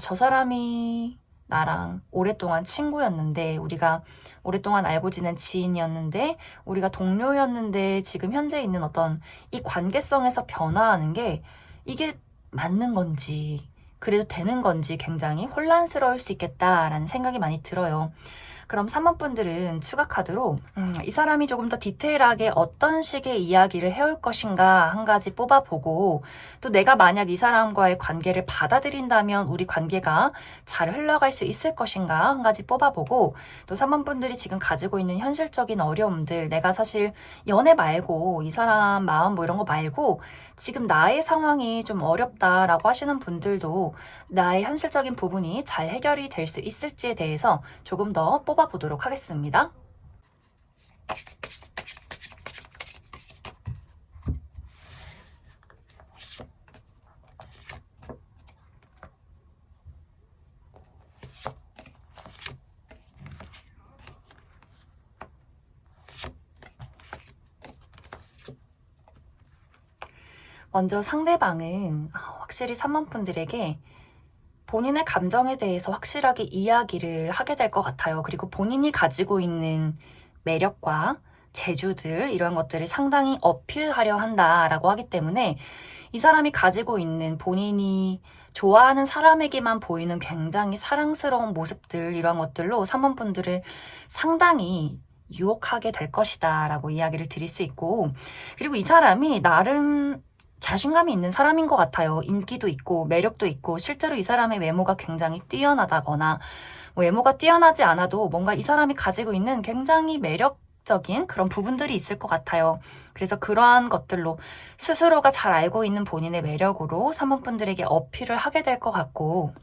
저 사람이 나랑 오랫동안 친구였는데 우리가 오랫동안 알고 지낸 지인이었는데 우리가 동료였는데 지금 현재 있는 어떤 이 관계성에서 변화하는 게 이게 맞는 건지 그래도 되는 건지 굉장히 혼란스러울 수 있겠다라는 생각이 많이 들어요. 그럼 3번 분들은 추가 카드로 이 사람이 조금 더 디테일하게 어떤 식의 이야기를 해올 것인가 한 가지 뽑아보고 또 내가 만약 이 사람과의 관계를 받아들인다면 우리 관계가 잘 흘러갈 수 있을 것인가 한 가지 뽑아보고 또 3번 분들이 지금 가지고 있는 현실적인 어려움들 내가 사실 연애 말고 이 사람 마음 뭐 이런 거 말고 지금 나의 상황이 좀 어렵다라고 하시는 분들도 나의 현실적인 부분이 잘 해결이 될 수 있을지에 대해서 조금 더 뽑아보도록 하겠습니다. 먼저 상대방은 확실히 3번 분들에게 본인의 감정에 대해서 확실하게 이야기를 하게 될 것 같아요. 그리고 본인이 가지고 있는 매력과 재주들 이런 것들을 상당히 어필하려 한다라고 하기 때문에 이 사람이 가지고 있는 본인이 좋아하는 사람에게만 보이는 굉장히 사랑스러운 모습들 이런 것들로 3번 분들을 상당히 유혹하게 될 것이다 라고 이야기를 드릴 수 있고, 그리고 이 사람이 나름 자신감이 있는 사람인 것 같아요. 인기도 있고 매력도 있고 실제로 이 사람의 외모가 굉장히 뛰어나다거나 외모가 뛰어나지 않아도 뭔가 이 사람이 가지고 있는 굉장히 매력적인 그런 부분들이 있을 것 같아요. 그래서 그러한 것들로 스스로가 잘 알고 있는 본인의 매력으로 3번 분들에게 어필을 하게 될 것 같고,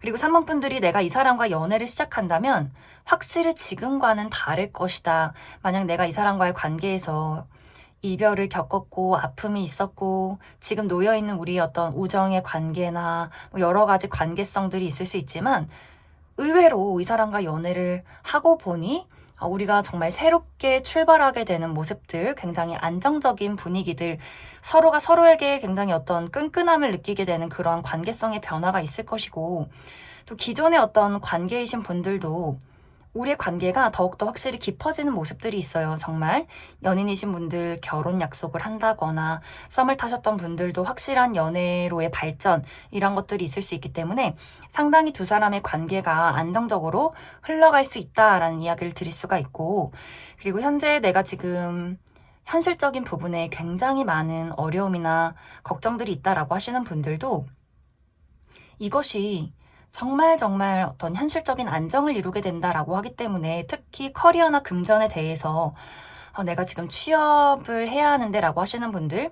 그리고 3번 분들이 내가 이 사람과 연애를 시작한다면 확실히 지금과는 다를 것이다. 만약 내가 이 사람과의 관계에서 이별을 겪었고 아픔이 있었고 지금 놓여있는 우리의 어떤 우정의 관계나 여러 가지 관계성들이 있을 수 있지만 의외로 이 사람과 연애를 하고 보니 우리가 정말 새롭게 출발하게 되는 모습들, 굉장히 안정적인 분위기들, 서로가 서로에게 굉장히 어떤 끈끈함을 느끼게 되는 그런 관계성의 변화가 있을 것이고, 또 기존의 어떤 관계이신 분들도 우리의 관계가 더욱더 확실히 깊어지는 모습들이 있어요. 정말 연인이신 분들 결혼 약속을 한다거나 썸을 타셨던 분들도 확실한 연애로의 발전 이런 것들이 있을 수 있기 때문에 상당히 두 사람의 관계가 안정적으로 흘러갈 수 있다라는 이야기를 드릴 수가 있고, 그리고 현재 내가 지금 현실적인 부분에 굉장히 많은 어려움이나 걱정들이 있다라고 하시는 분들도 이것이 정말 어떤 현실적인 안정을 이루게 된다라고 하기 때문에, 특히 커리어나 금전에 대해서 내가 지금 취업을 해야 하는데 라고 하시는 분들,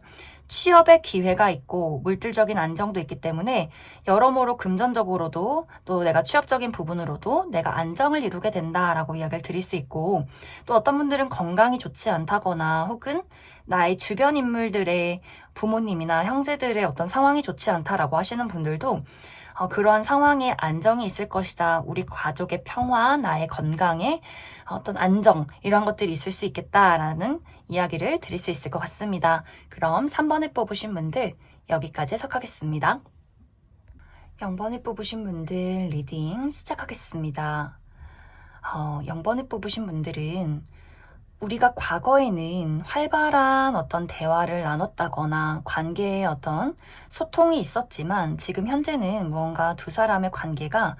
취업의 기회가 있고 물질적인 안정도 있기 때문에 여러모로 금전적으로도 또 내가 취업적인 부분으로도 내가 안정을 이루게 된다라고 이야기를 드릴 수 있고, 또 어떤 분들은 건강이 좋지 않다거나 혹은 나의 주변 인물들의 부모님이나 형제들의 어떤 상황이 좋지 않다라고 하시는 분들도 그러한 상황에 안정이 있을 것이다. 우리 가족의 평화, 나의 건강에 어떤 안정, 이런 것들이 있을 수 있겠다라는 이야기를 드릴 수 있을 것 같습니다. 그럼 3번을 뽑으신 분들 여기까지 해석하겠습니다. 0번을 뽑으신 분들 리딩 시작하겠습니다. 0번을 뽑으신 분들은 우리가 과거에는 활발한 어떤 대화를 나눴다거나 관계에 어떤 소통이 있었지만 지금 현재는 무언가 두 사람의 관계가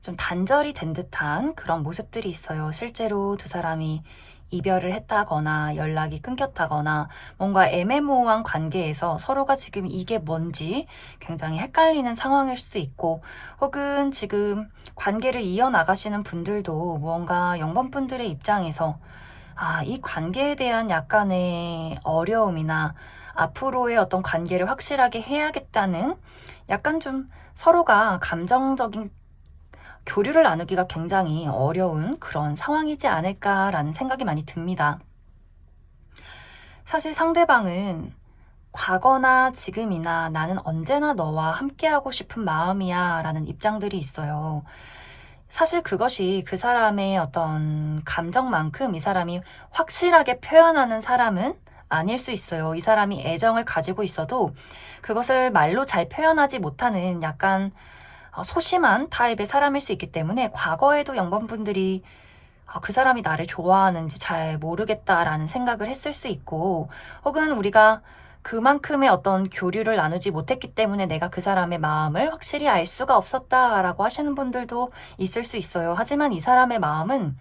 좀 단절이 된 듯한 그런 모습들이 있어요. 실제로 두 사람이 이별을 했다거나 연락이 끊겼다거나 뭔가 애매모호한 관계에서 서로가 지금 이게 뭔지 굉장히 헷갈리는 상황일 수도 있고, 혹은 지금 관계를 이어나가시는 분들도 무언가 0번 분들의 입장에서 이 관계에 대한 약간의 어려움이나 앞으로의 어떤 관계를 확실하게 해야겠다는 약간 좀 서로가 감정적인 교류를 나누기가 굉장히 어려운 그런 상황이지 않을까라는 생각이 많이 듭니다. 사실 상대방은 과거나 지금이나 나는 언제나 너와 함께하고 싶은 마음이야 라는 입장들이 있어요. 사실 그것이 그 사람의 어떤 감정만큼 이 사람이 확실하게 표현하는 사람은 아닐 수 있어요. 이 사람이 애정을 가지고 있어도 그것을 말로 잘 표현하지 못하는 약간 소심한 타입의 사람일 수 있기 때문에 과거에도 0번 분들이 그 사람이 나를 좋아하는지 잘 모르겠다라는 생각을 했을 수 있고, 혹은 우리가 그만큼의 어떤 교류를 나누지 못했기 때문에 내가 그 사람의 마음을 확실히 알 수가 없었다라고 하시는 분들도 있을 수 있어요. 하지만 이 사람의 마음은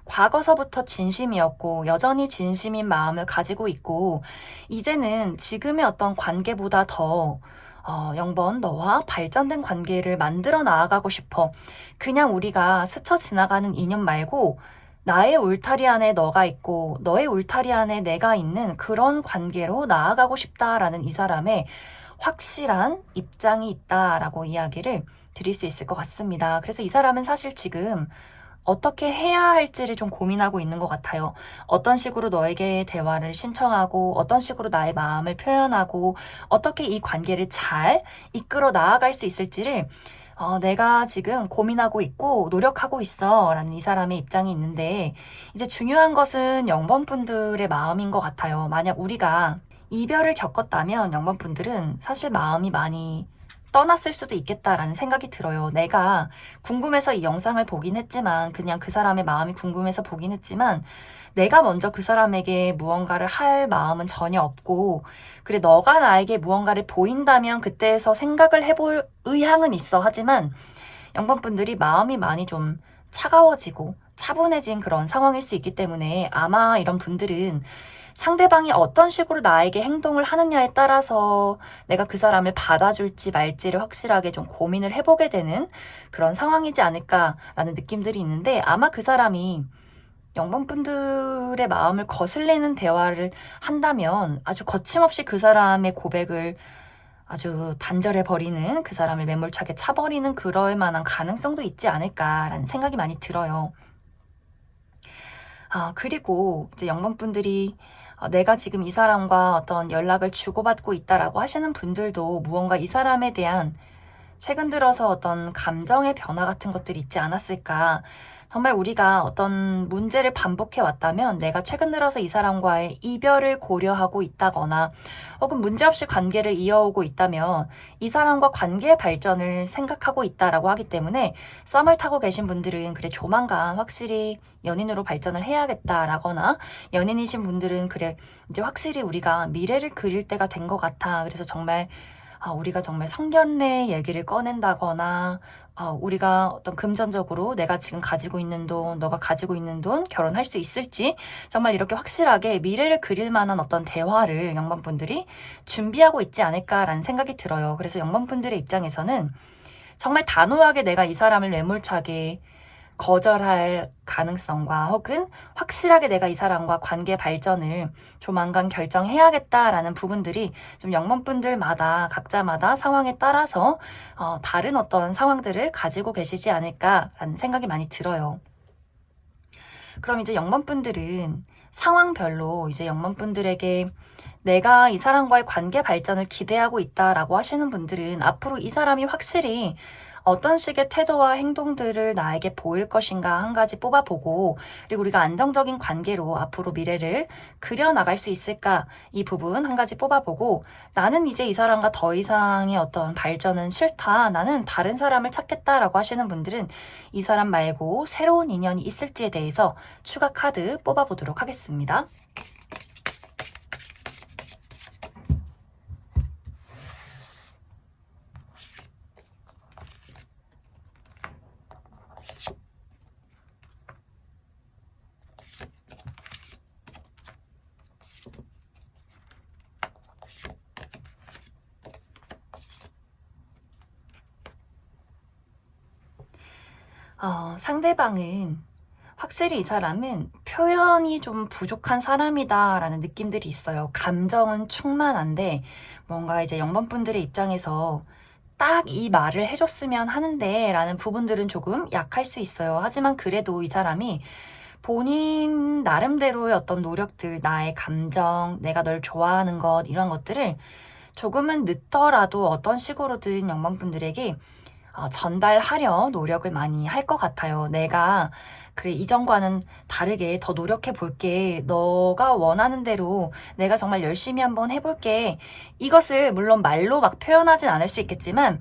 과거서부터 진심이었고 여전히 진심인 마음을 가지고 있고, 이제는 지금의 어떤 관계보다 더 0번 너와 발전된 관계를 만들어 나아가고 싶어. 그냥 우리가 스쳐 지나가는 인연 말고 나의 울타리 안에 너가 있고 너의 울타리 안에 내가 있는 그런 관계로 나아가고 싶다라는 이 사람의 확실한 입장이 있다라고 이야기를 드릴 수 있을 것 같습니다. 그래서 이 사람은 사실 지금 어떻게 해야 할지를 좀 고민하고 있는 것 같아요. 어떤 식으로 너에게 대화를 신청하고 어떤 식으로 나의 마음을 표현하고 어떻게 이 관계를 잘 이끌어 나아갈 수 있을지를 내가 지금 고민하고 있고 노력하고 있어 라는 이 사람의 입장이 있는데, 이제 중요한 것은 0번 분들의 마음인 것 같아요. 만약 우리가 이별을 겪었다면 0번분들은 사실 마음이 많이 떠났을 수도 있겠다라는 생각이 들어요. 내가 궁금해서 이 영상을 보긴 했지만, 그냥 그 사람의 마음이 궁금해서 보긴 했지만, 내가 먼저 그 사람에게 무언가를 할 마음은 전혀 없고, 그래, 너가 나에게 무언가를 보인다면 그때에서 생각을 해볼 의향은 있어. 하지만 0번분들이 마음이 많이 좀 차가워지고 차분해진 그런 상황일 수 있기 때문에, 아마 이런 분들은 상대방이 어떤 식으로 나에게 행동을 하느냐에 따라서 내가 그 사람을 받아줄지 말지를 확실하게 좀 고민을 해보게 되는 그런 상황이지 않을까라는 느낌들이 있는데, 아마 그 사람이 0번분들의 마음을 거슬리는 대화를 한다면 아주 거침없이 그 사람의 고백을 아주 단절해버리는, 그 사람을 매몰차게 차버리는 그럴 만한 가능성도 있지 않을까라는 생각이 많이 들어요. 그리고 이제 0번분들이 내가 지금 이 사람과 어떤 연락을 주고받고 있다라고 하시는 분들도 무언가 이 사람에 대한 최근 들어서 어떤 감정의 변화 같은 것들이 있지 않았을까. 정말 우리가 어떤 문제를 반복해 왔다면, 내가 최근 들어서 이 사람과의 이별을 고려하고 있다거나 혹은 문제없이 관계를 이어오고 있다면 이 사람과 관계의 발전을 생각하고 있다라고 하기 때문에, 썸을 타고 계신 분들은 그래, 조만간 확실히 연인으로 발전을 해야겠다라거나, 연인이신 분들은 그래, 이제 확실히 우리가 미래를 그릴 때가 된 것 같아. 그래서 정말 우리가 정말 상견례 얘기를 꺼낸다거나, 우리가 어떤 금전적으로 내가 지금 가지고 있는 돈, 너가 가지고 있는 돈, 결혼할 수 있을지, 정말 이렇게 확실하게 미래를 그릴 만한 어떤 대화를 0번분들이 준비하고 있지 않을까라는 생각이 들어요. 그래서 0번분들의 입장에서는 정말 단호하게 내가 이 사람을 매몰차게 거절할 가능성과, 혹은 확실하게 내가 이 사람과 관계 발전을 조만간 결정해야겠다라는 부분들이 좀 0번분들마다 각자마다 상황에 따라서 다른 어떤 상황들을 가지고 계시지 않을까라는 생각이 많이 들어요. 그럼 이제 0번분들은 상황별로 이제 0번분들에게 내가 이 사람과의 관계 발전을 기대하고 있다라고 하시는 분들은 앞으로 이 사람이 확실히 어떤 식의 태도와 행동들을 나에게 보일 것인가 한 가지 뽑아보고, 그리고 우리가 안정적인 관계로 앞으로 미래를 그려나갈 수 있을까, 이 부분 한 가지 뽑아보고, 나는 이제 이 사람과 더 이상의 어떤 발전은 싫다, 나는 다른 사람을 찾겠다라고 하시는 분들은 이 사람 말고 새로운 인연이 있을지에 대해서 추가 카드 뽑아보도록 하겠습니다. 상대방은 확실히 이 사람은 표현이 좀 부족한 사람이다라는 느낌들이 있어요. 감정은 충만한데 뭔가 이제 0번분들의 입장에서 딱 이 말을 해줬으면 하는데 라는 부분들은 조금 약할 수 있어요. 하지만 그래도 이 사람이 본인 나름대로의 어떤 노력들, 나의 감정, 내가 널 좋아하는 것, 이런 것들을 조금은 늦더라도 어떤 식으로든 0번분들에게 전달하려 노력을 많이 할 것 같아요. 내가 그래, 이전과는 다르게 더 노력해 볼게. 너가 원하는 대로 내가 정말 열심히 한번 해볼게. 이것을 물론 말로 막 표현하진 않을 수 있겠지만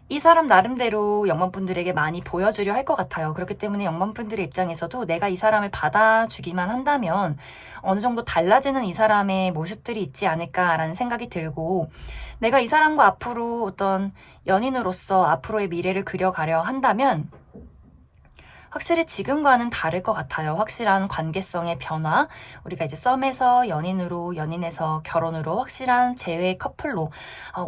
이 사람 나름대로 0번분들에게 많이 보여주려 할 것 같아요. 그렇기 때문에 0번분들의 입장에서도 내가 이 사람을 받아주기만 한다면 어느 정도 달라지는 이 사람의 모습들이 있지 않을까라는 생각이 들고, 내가 이 사람과 앞으로 어떤 연인으로서 앞으로의 미래를 그려가려 한다면 확실히 지금과는 다를 것 같아요. 확실한 관계성의 변화, 우리가 이제 썸에서 연인으로, 연인에서 결혼으로, 확실한 재회 커플로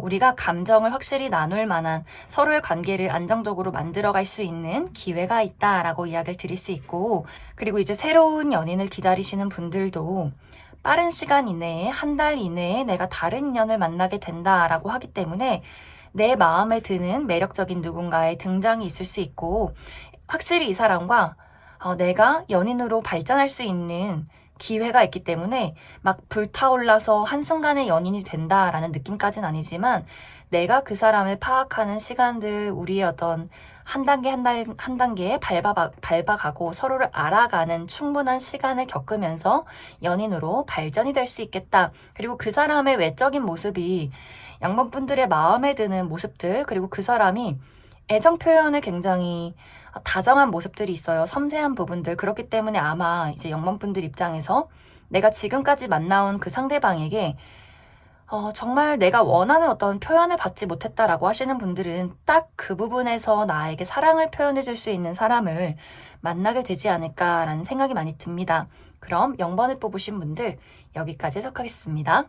우리가 감정을 확실히 나눌 만한, 서로의 관계를 안정적으로 만들어갈 수 있는 기회가 있다라고 이야기를 드릴 수 있고, 그리고 이제 새로운 연인을 기다리시는 분들도 빠른 시간 이내에, 한 달 이내에 내가 다른 인연을 만나게 된다라고 하기 때문에 내 마음에 드는 매력적인 누군가의 등장이 있을 수 있고, 확실히 이 사람과 내가 연인으로 발전할 수 있는 기회가 있기 때문에 막 불타올라서 한순간에 연인이 된다라는 느낌까지는 아니지만 내가 그 사람을 파악하는 시간들, 우리의 어떤 한 단계 한 단계 밟아가고 서로를 알아가는 충분한 시간을 겪으면서 연인으로 발전이 될 수 있겠다. 그리고 그 사람의 외적인 모습이 양번분들의 마음에 드는 모습들, 그리고 그 사람이 애정 표현에 굉장히 다정한 모습들이 있어요. 섬세한 부분들. 그렇기 때문에 아마 이제 영번분들 입장에서 내가 지금까지 만나온 그 상대방에게 정말 내가 원하는 어떤 표현을 받지 못했다라고 하시는 분들은 딱 그 부분에서 나에게 사랑을 표현해 줄 수 있는 사람을 만나게 되지 않을까라는 생각이 많이 듭니다. 그럼 0번을 뽑으신 분들 여기까지 해석하겠습니다.